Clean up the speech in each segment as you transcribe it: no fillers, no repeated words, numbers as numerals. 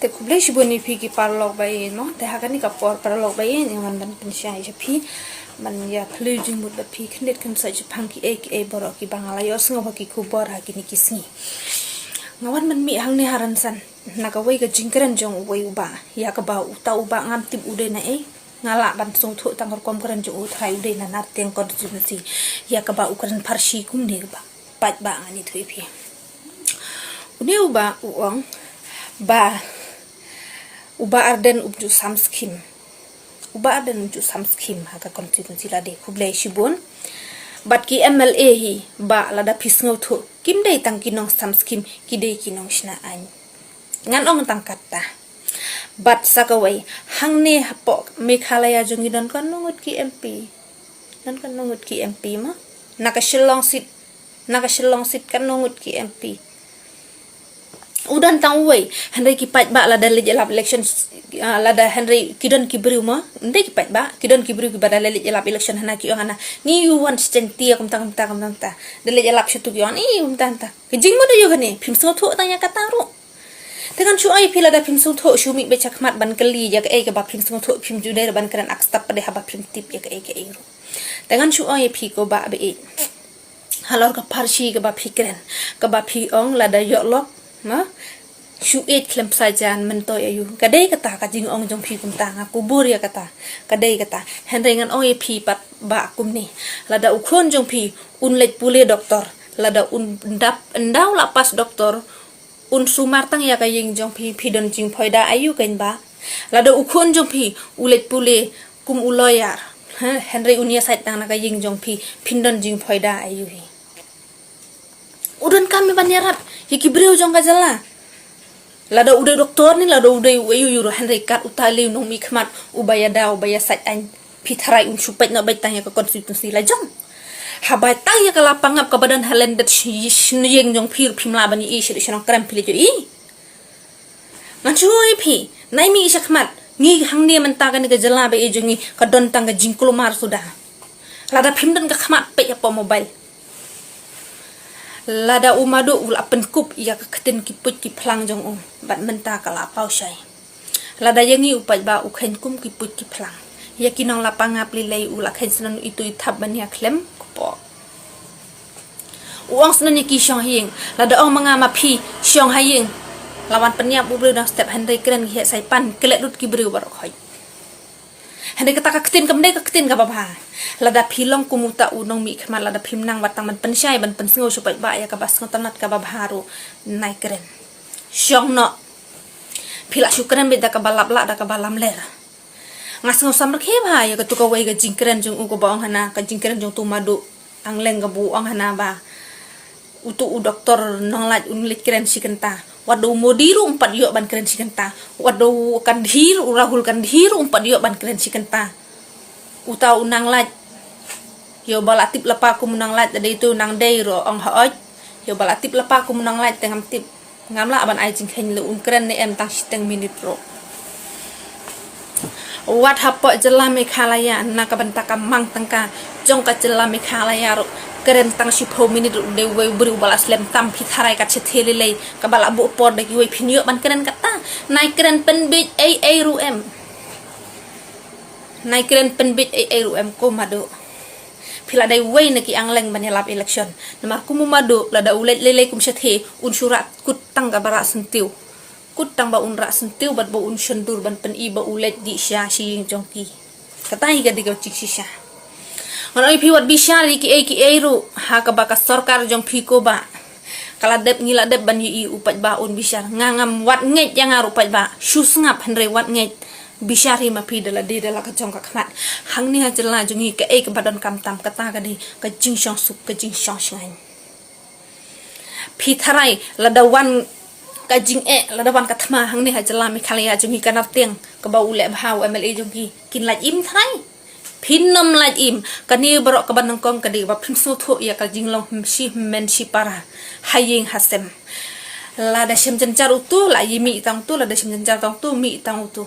te kublai shibuni pi ki parlok bai no te hakani ka parlok bai ni man ban pensyai je pi man ya plu jing mut ba pi knet kan sa je pang ki e borok ki bangala yo sngo ba ki kubor ha ki ni kisni ngawan man mi hang ni haran san naga wai ga jingkran jong wai uba ya ka ba uta uba ngam tip ude na ngala ban song thu tang kom kran jong uthai ude na nar teng constituency ya ka ba ukran parsi kum ne ba pat ba ani thui pi une uba uong ba uba arden ubju samskim uba arden ubju samskim haka constituency la de kublai shibun bat ki MLA hi ba lada pisngau thu kim dei tang kinong samskim ki dei kinong shna an ngan ong tang katta bat sakawai hangne hapok Meghalaya jongi dan kan nungut ki MP dan kan nungut ki MP ma naka shillong sit kan nungut ki MP udan tang wei Henry ki pat ba lada lejelap election lada Henry kidon ki bru ma ndai ki pat ba kidon ki bru ki bada lejelap election hana ki hana ni you want syntiew kum tang de lejelap satu ki on ta ki jing mo de yo gane phim so tho tang ya kataru tekan chu ai pila da phim so tho shu mi be chakmat ban kali ya ka ba phim so tho phim ju de ban kran akstap pa de haba phim tip ya ka ro tekan chu ai phi ko ba be halor ka parsi ka ba phikren ka ba phi ong lada yo lok ma shu klem sajan mento ayu kadai kata ka jing ong jong phi kum tanga kubur ya kata kadai kata henry ngan ong phi pat ba kum ni lada ukhon jong phi unlet pule doktor lada ndau la pas doktor un sumartang ya ka ying jong phi don jing phoida ayu kain ba lada ukhon jong phi ulet pule kum uloyar henry unia sait tang na ka ying jong phi phindon jing phoida ayu hi udan kami banyarat yaki breu jong kajala lada udah doktor ni lada udah ayu Henry kat utali nong mi khmat ubaya sat an pitharai un supet na baitang ya ka konstitusi la jong habai tang ya ka lapangap ka badan halendet yeng jong phir phimla bani i shi shong kram pili jo i man chui phi nai mi shakmat ni hang ne man ta ka ni ka jala ba e jongi ka don tang ka jingklo mar sudah lada phimdan ka khmat pe ya po mobile lada umado ula penkup ya ketin kiput ki plang jong bat menta kala pau syai lada yangi upat ba ukhen kum kiput ki plang ya kinong lapanga plilei ula khen snan itu ithap ban ya klem ko uang snan ki syong hing lada ong manga ma phi syong haying lawan peniap ubru dang step Henry kren hi sai pan kelet lut ki bru bar khoi Henry kata ka ketin ka baba lada philong kumuta unong mi khma lada phimnang watang man pensyai ban pensngo supai ba ya ka bas ngotanat ka babharu nai kren syong no phila syukran be da ka balap la da ka balam ler ngasngo samrak he ba ya ka tu ka wai ga jingkren jong ko baong hana ka jingkren jong tu madu ang leng ga bu ong hana ba utu doktor nonglat unlit kren sikenta wadu modiru umpat yo ban kren sikenta wadu kan hiru rahul kan hiru umpat yo ban kren sikenta uta unang lat yo balatip lapa ku menang lat ada itu nang dei ro ong haoj yo balatip lapa ku menang lat tengam tip ngamla ban ai jing khen le kren ne em tang siteng minit ro wat hapo jela Meghalaya na ka bantaka mang tangka jong ka jela Meghalaya ro keren tang 10 minit de we bru balas lem tam pitharai ka chethele le ka bala bu pod de we phinyo ban keren kata nai keren penbit ai ru em nai keren penbit ai ru em ko mado pila dai we na ki angleng banelap election namar kumu mado lada ulet lele kum chethe un surat kut tang ka bara syntiew kut tang ba un ra syntiew bat ba un shondur ban pen i ba ulet di sha shi jongki kata hi ga diga chik sha Orang ipi wat bisa ki ru ha ka baka sarkar jong phi ko ba kala dep ngila dep ban yi upat ba un bisa ngangam wat nget yang upat ba shus ngap Henry wat nget bisa ri ma phi dala de dala ka jong ka khat hang ni ha jela jong hi ka ka badon kam tam kata ka di ka jing shong sup ka jing shong shngai phi tharai lada wan ka jing lada wan ka thma hang ni ha jela Meghalaya jong hi ka nap teng ka ba ule bhau MLA jong hi kin laj im tharai Pinam laj im kani barok ka banang kong kadi ba phim so tho ya ka jinglong si men si para haying hasem lada shem janjar utu la yimi tang tu lada shem janjar tang tu mi tang utu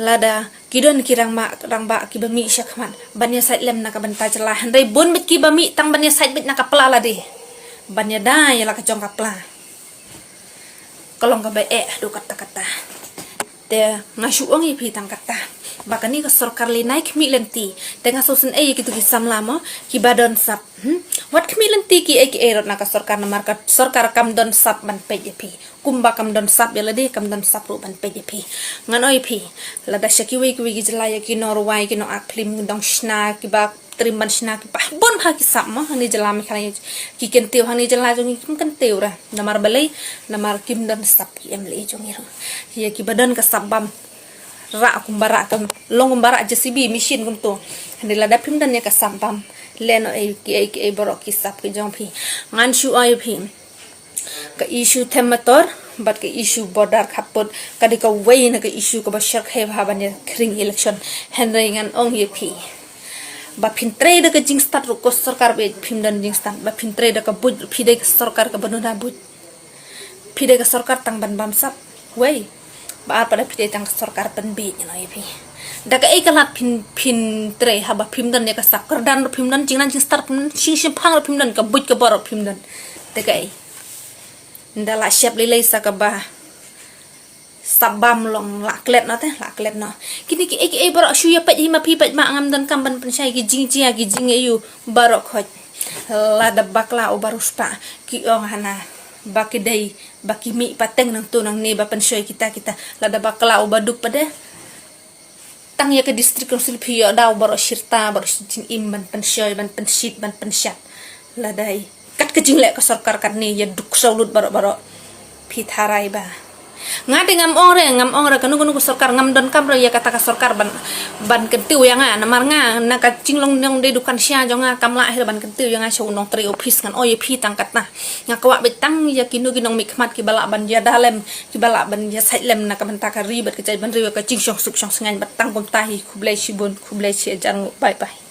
lada kidon kirang ma rang ba ki ba mi syakman banya sait lem na ka banta celah handai bon bit ki ba mi tang banya sait bit na ka pla la de banya da ya la ka jong ka pla Kalau nggak baik do kata-kata. Te ngasu ong ipi tang kata. Bakani ka sorkar le naik mi lenti. Te ngasusun gitu kisam lama ki badon sap. Wat mi lenti ki erot na ka sorkar na marka sorkar kam don sap ban PJP. Kumba kam don sap ya lade kam don sap ru ban PJP. Ngan oi pi. Lada syaki wi ki jelaya ki norway ki no aklim dong shna ki bak terimban shna ki pah bon ha ki sap ma hani jelami khala ki kentiu hani jela jong ki kentiu ra namar balai namar kim don sap ki emle jong iro ya ki badan ka sabam ra kumbara kam long kumbara JCB machine kum to hani lada pim dan ya ka sabam leno ki borok ki sap ki jong pi ngan shu ai pi ka issue themator but ka issue border khapot kadi ka way na ka issue ka bashar khe bhaban ya kring election henry ngan ong ye pi ba pintre da ka jing start ko sarkar be phimdan jing start ba pintre da ka bud phide ka sarkar ka banuna bud phide ka sarkar tang ban bam sap wei ba pada phide tang sarkar ban be na ipi da ka ekala pintre ha ba phimdan ne ka sakar dan phimdan jing nan jing start sing phang phimdan ka bud ka bor phimdan da ka ndala siap lelai sa ka ba sabam long laklet no te laklet no kini ki barok shu ya pat hima pi pat ma ngam dan kamban pensyai ki jing chia ki jing yu barok khoj lada bakla o baruspa ki ong hana baki dai baki mi pateng nang tu nang ne ba pensyai kita lada bakla o baduk pada tang ya ke distrik konsil pi ya daw barok shirta barok jing im ban pensyai ban pensit ban pensyat ladai kat ke jing lek ka sarkar kat ni ya duk saulut barok pi tharai ba ngade ngam ore kanu sarkar ngam don kam ya kata ka sarkar ban kentiu yang namar na ka cinglong nyong de dukan sia jonga kam la ban kentiu yang show nong tri office kan oye pi tangkat na ngakwa betang ya kinu ginong mikmat ki bala ban ya dalem ki bala ban ya saitlem na ka banta ka ribet ka jai ban riwa ka cing syong suk syong sengan batang kom tahi kublai shibun kublai chi jan bye bye